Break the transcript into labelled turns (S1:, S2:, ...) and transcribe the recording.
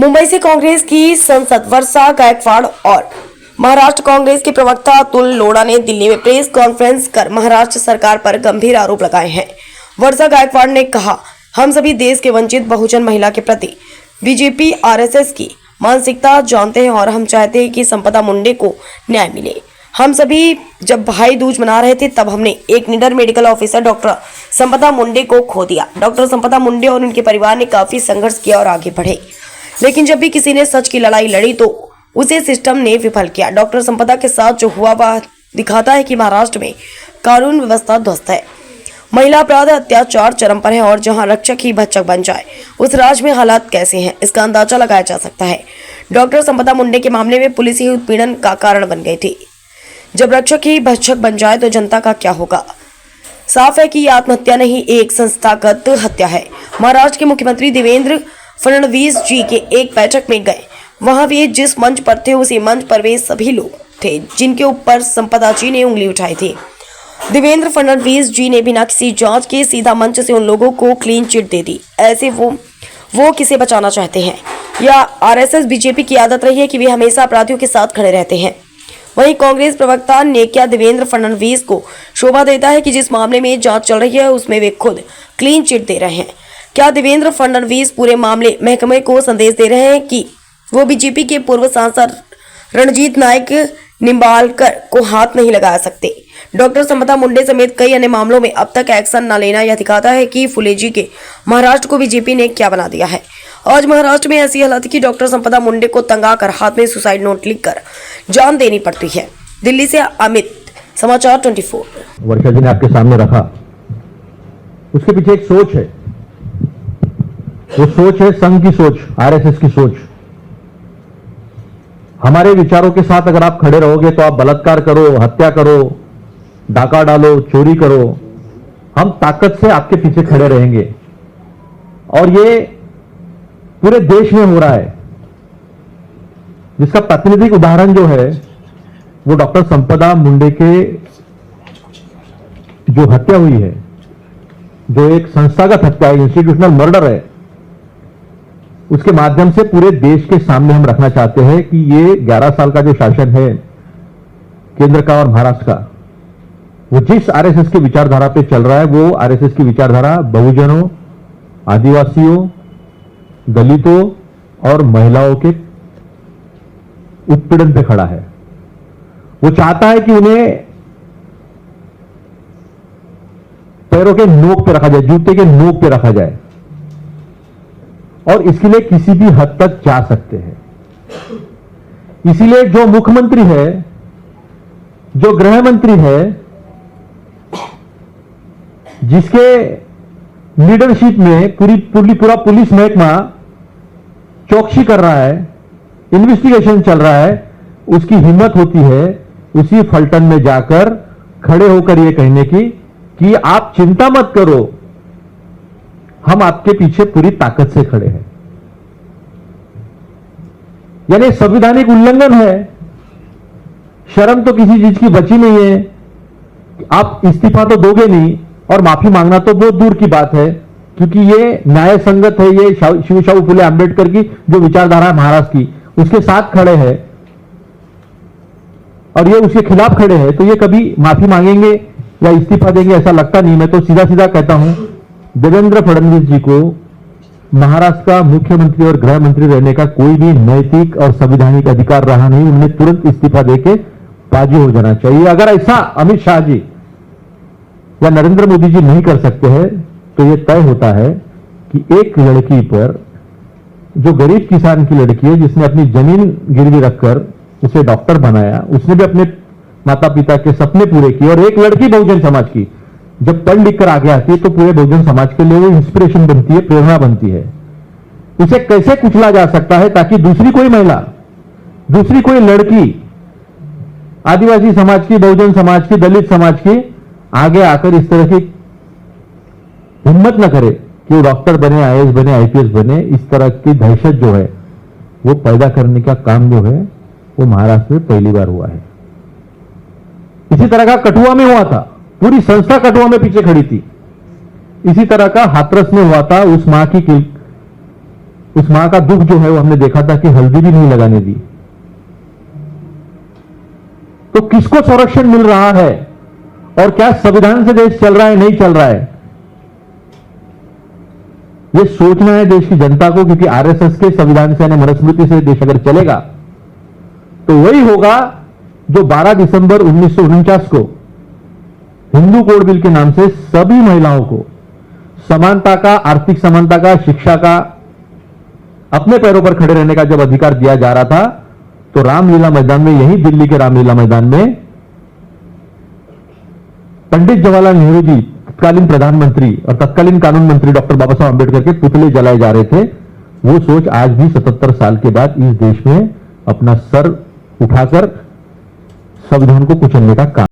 S1: मुंबई से कांग्रेस की सांसद वर्षा गायकवाड़ और महाराष्ट्र कांग्रेस के प्रवक्ता अतुल लोढ़ा ने दिल्ली में प्रेस कॉन्फ्रेंस कर महाराष्ट्र सरकार पर गंभीर आरोप लगाए हैं। वर्षा गायकवाड़ ने कहा, हम सभी देश के वंचित बहुजन महिला के प्रति बीजेपी आरएसएस की मानसिकता जानते हैं और हम चाहते हैं कि संपदा मुंडे को न्याय मिले। हम सभी जब भाई दूज मना रहे थे तब हमने एक निडर मेडिकल ऑफिसर डॉक्टर संपदा मुंडे को खो दिया। डॉक्टर संपदा मुंडे और उनके परिवार ने काफी संघर्ष किया और आगे बढ़े, लेकिन जब भी किसी ने सच की लड़ाई लड़ी तो उसे सिस्टम ने विफल किया। डॉक्टर संपदा के साथ जो हुआ वह दिखाता है कि महाराष्ट्र में कानून व्यवस्था ध्वस्त है, महिला अपराध अत्याचार चरम पर है और जहां रक्षक ही भक्षक बन जाए उस राज्य में हालात कैसे हैं इसका अंदाजा लगाया जा सकता है। डॉक्टर संपदा मुंडे के मामले में पुलिस ही उत्पीड़न का कारण बन गई थी। जब रक्षक ही भक्षक बन जाए तो जनता का क्या होगा। साफ है कि यह आत्महत्या नहीं, एक संस्थागत हत्या है। महाराष्ट्र के मुख्यमंत्री देवेंद्र फडणवीस जी के एक बैठक में गए, वहां वे जिस मंच पर थे उसी मंच पर वे सभी लोग थे जिनके ऊपर संपदा जी ने उंगली उठाई थी। देवेंद्र फडणवीस जी ने बिना किसी जांच के सीधा मंच से उन लोगों को क्लीन चिट दे दी। ऐसे वो किसे बचाना चाहते हैं? या आरएसएस बीजेपी की आदत रही है कि वे हमेशा अपराधियों के साथ खड़े रहते हैं। वहीं कांग्रेस प्रवक्ता ने क्या देवेंद्र फडणवीस को शोभा देता है कि जिस मामले में जांच चल रही है उसमें वे खुद क्लीन चिट दे रहे हैं। क्या देवेंद्र फडणवीस पूरे मामले महकमे को संदेश दे रहे हैं कि वो बीजेपी के पूर्व सांसद रणजीत नायक निंबालकर को हाथ नहीं लगा सकते। डॉक्टर संपदा मुंडे समेत कई अन्य मामलों में अब तक एक्शन न लेना यह दिखाता है कि फुले जी के महाराष्ट्र को बीजेपी ने क्या बना दिया है। आज महाराष्ट्र में ऐसी हालत कि डॉक्टर संपदा मुंडे को तंगा कर हाथ में सुसाइड नोट लिखकर जान देनी पड़ती है। दिल्ली से अमित, समाचार 24।
S2: वर्षा जी ने आपके सामने रखा, उसके पीछे एक सोच है। वो सोच है संघ की सोच, आरएसएस की सोच। हमारे विचारों के साथ अगर आप खड़े रहोगे तो आप बलात्कार करो, हत्या करो, डाका डालो, चोरी करो, हम ताकत से आपके पीछे खड़े रहेंगे। और ये पूरे देश में हो रहा है, जिसका प्रातिनिधिक उदाहरण जो है वो डॉक्टर संपदा मुंडे के जो हत्या हुई है, जो एक संस्थागत हत्या है, इंस्टीट्यूशनल मर्डर है, उसके माध्यम से पूरे देश के सामने हम रखना चाहते हैं कि ये 11 साल का जो शासन है केंद्र का और महाराष्ट्र का, वो जिस आरएसएस की विचारधारा पे चल रहा है वो आरएसएस की विचारधारा बहुजनों, आदिवासियों, दलितों और महिलाओं के उत्पीड़न पे खड़ा है। वो चाहता है कि उन्हें पैरों के नोक पे रखा जाए, जूते के नोक पे रखा जाए, और इसके लिए किसी भी हद तक जा सकते हैं। इसीलिए जो मुख्यमंत्री है, जो गृह मंत्री है, जिसके लीडरशिप में पूरा पुलिस महकमा चौकसी कर रहा है, इन्वेस्टिगेशन चल रहा है, उसकी हिम्मत होती है उसी फलटन में जाकर खड़े होकर यह कहने की कि आप चिंता मत करो, हम आपके पीछे पूरी ताकत से खड़े हैं। यानी संवैधानिक उल्लंघन है। शर्म तो किसी चीज की बची नहीं है। आप इस्तीफा तो दोगे नहीं और माफी मांगना तो बहुत दूर की बात है, क्योंकि ये न्याय संगत है। ये शिव शाहू फुले अंबेडकर की जो विचारधारा है महाराष्ट्र की, उसके साथ खड़े हैं और ये उसके खिलाफ खड़े हैं, तो ये कभी माफी मांगेंगे या इस्तीफा देंगे ऐसा लगता नहीं। मैं तो सीधा सीधा कहता हूं, देवेंद्र फडणवीस जी को महाराष्ट्र का मुख्यमंत्री और गृह मंत्री रहने का कोई भी नैतिक और संवैधानिक अधिकार रहा नहीं। उन्हें तुरंत इस्तीफा देके बाजी हो जाना चाहिए। अगर ऐसा अमित शाह जी या नरेंद्र मोदी जी नहीं कर सकते हैं तो यह तय होता है कि एक लड़की पर, जो गरीब किसान की लड़की है, जिसने अपनी जमीन गिरवी रखकर उसे डॉक्टर बनाया, उसने भी अपने माता पिता के सपने पूरे किए, और एक लड़की बहुजन समाज की जब पढ़ लिख कर आगे आती है तो पूरे बहुजन समाज के लिए वो इंस्पिरेशन बनती है, प्रेरणा बनती है। उसे कैसे कुचला जा सकता है ताकि दूसरी कोई महिला, दूसरी कोई लड़की, आदिवासी समाज की, बहुजन समाज की, दलित समाज की आगे आकर इस तरह की हिम्मत न करे कि वो डॉक्टर बने, आईएएस बने, आईपीएस बने। इस तरह की दहशत जो है वो पैदा करने का काम जो है वो महाराष्ट्र में पहली बार हुआ है। इसी तरह का कठुआ में हुआ था, पूरी संस्था कठुआ में पीछे खड़ी थी। इसी तरह का हाथरस में हुआ था, उस मां की उस मां का दुख जो है वो हमने देखा था कि हल्दी भी नहीं लगाने दी। तो किसको संरक्षण मिल रहा है और क्या संविधान से देश चल रहा है नहीं चल रहा है, ये सोचना है देश की जनता को, क्योंकि आरएसएस के संविधान से यानी मनुस्मृति से देश अगर चलेगा तो वही होगा जो 12 दिसंबर 1949 को हिंदू कोड बिल के नाम से सभी महिलाओं को समानता का, आर्थिक समानता का, शिक्षा का, अपने पैरों पर खड़े रहने का जब अधिकार दिया जा रहा था, तो रामलीला मैदान में, यही दिल्ली के रामलीला मैदान में पंडित जवाहरलाल नेहरू जी, तत्कालीन प्रधानमंत्री और तत्कालीन कानून मंत्री डॉक्टर बाबा साहब अंबेडकर के पुतले जलाए जा रहे थे। वो सोच आज भी 77 साल के बाद इस देश में अपना सर उठाकर संविधान को कुचलने का काम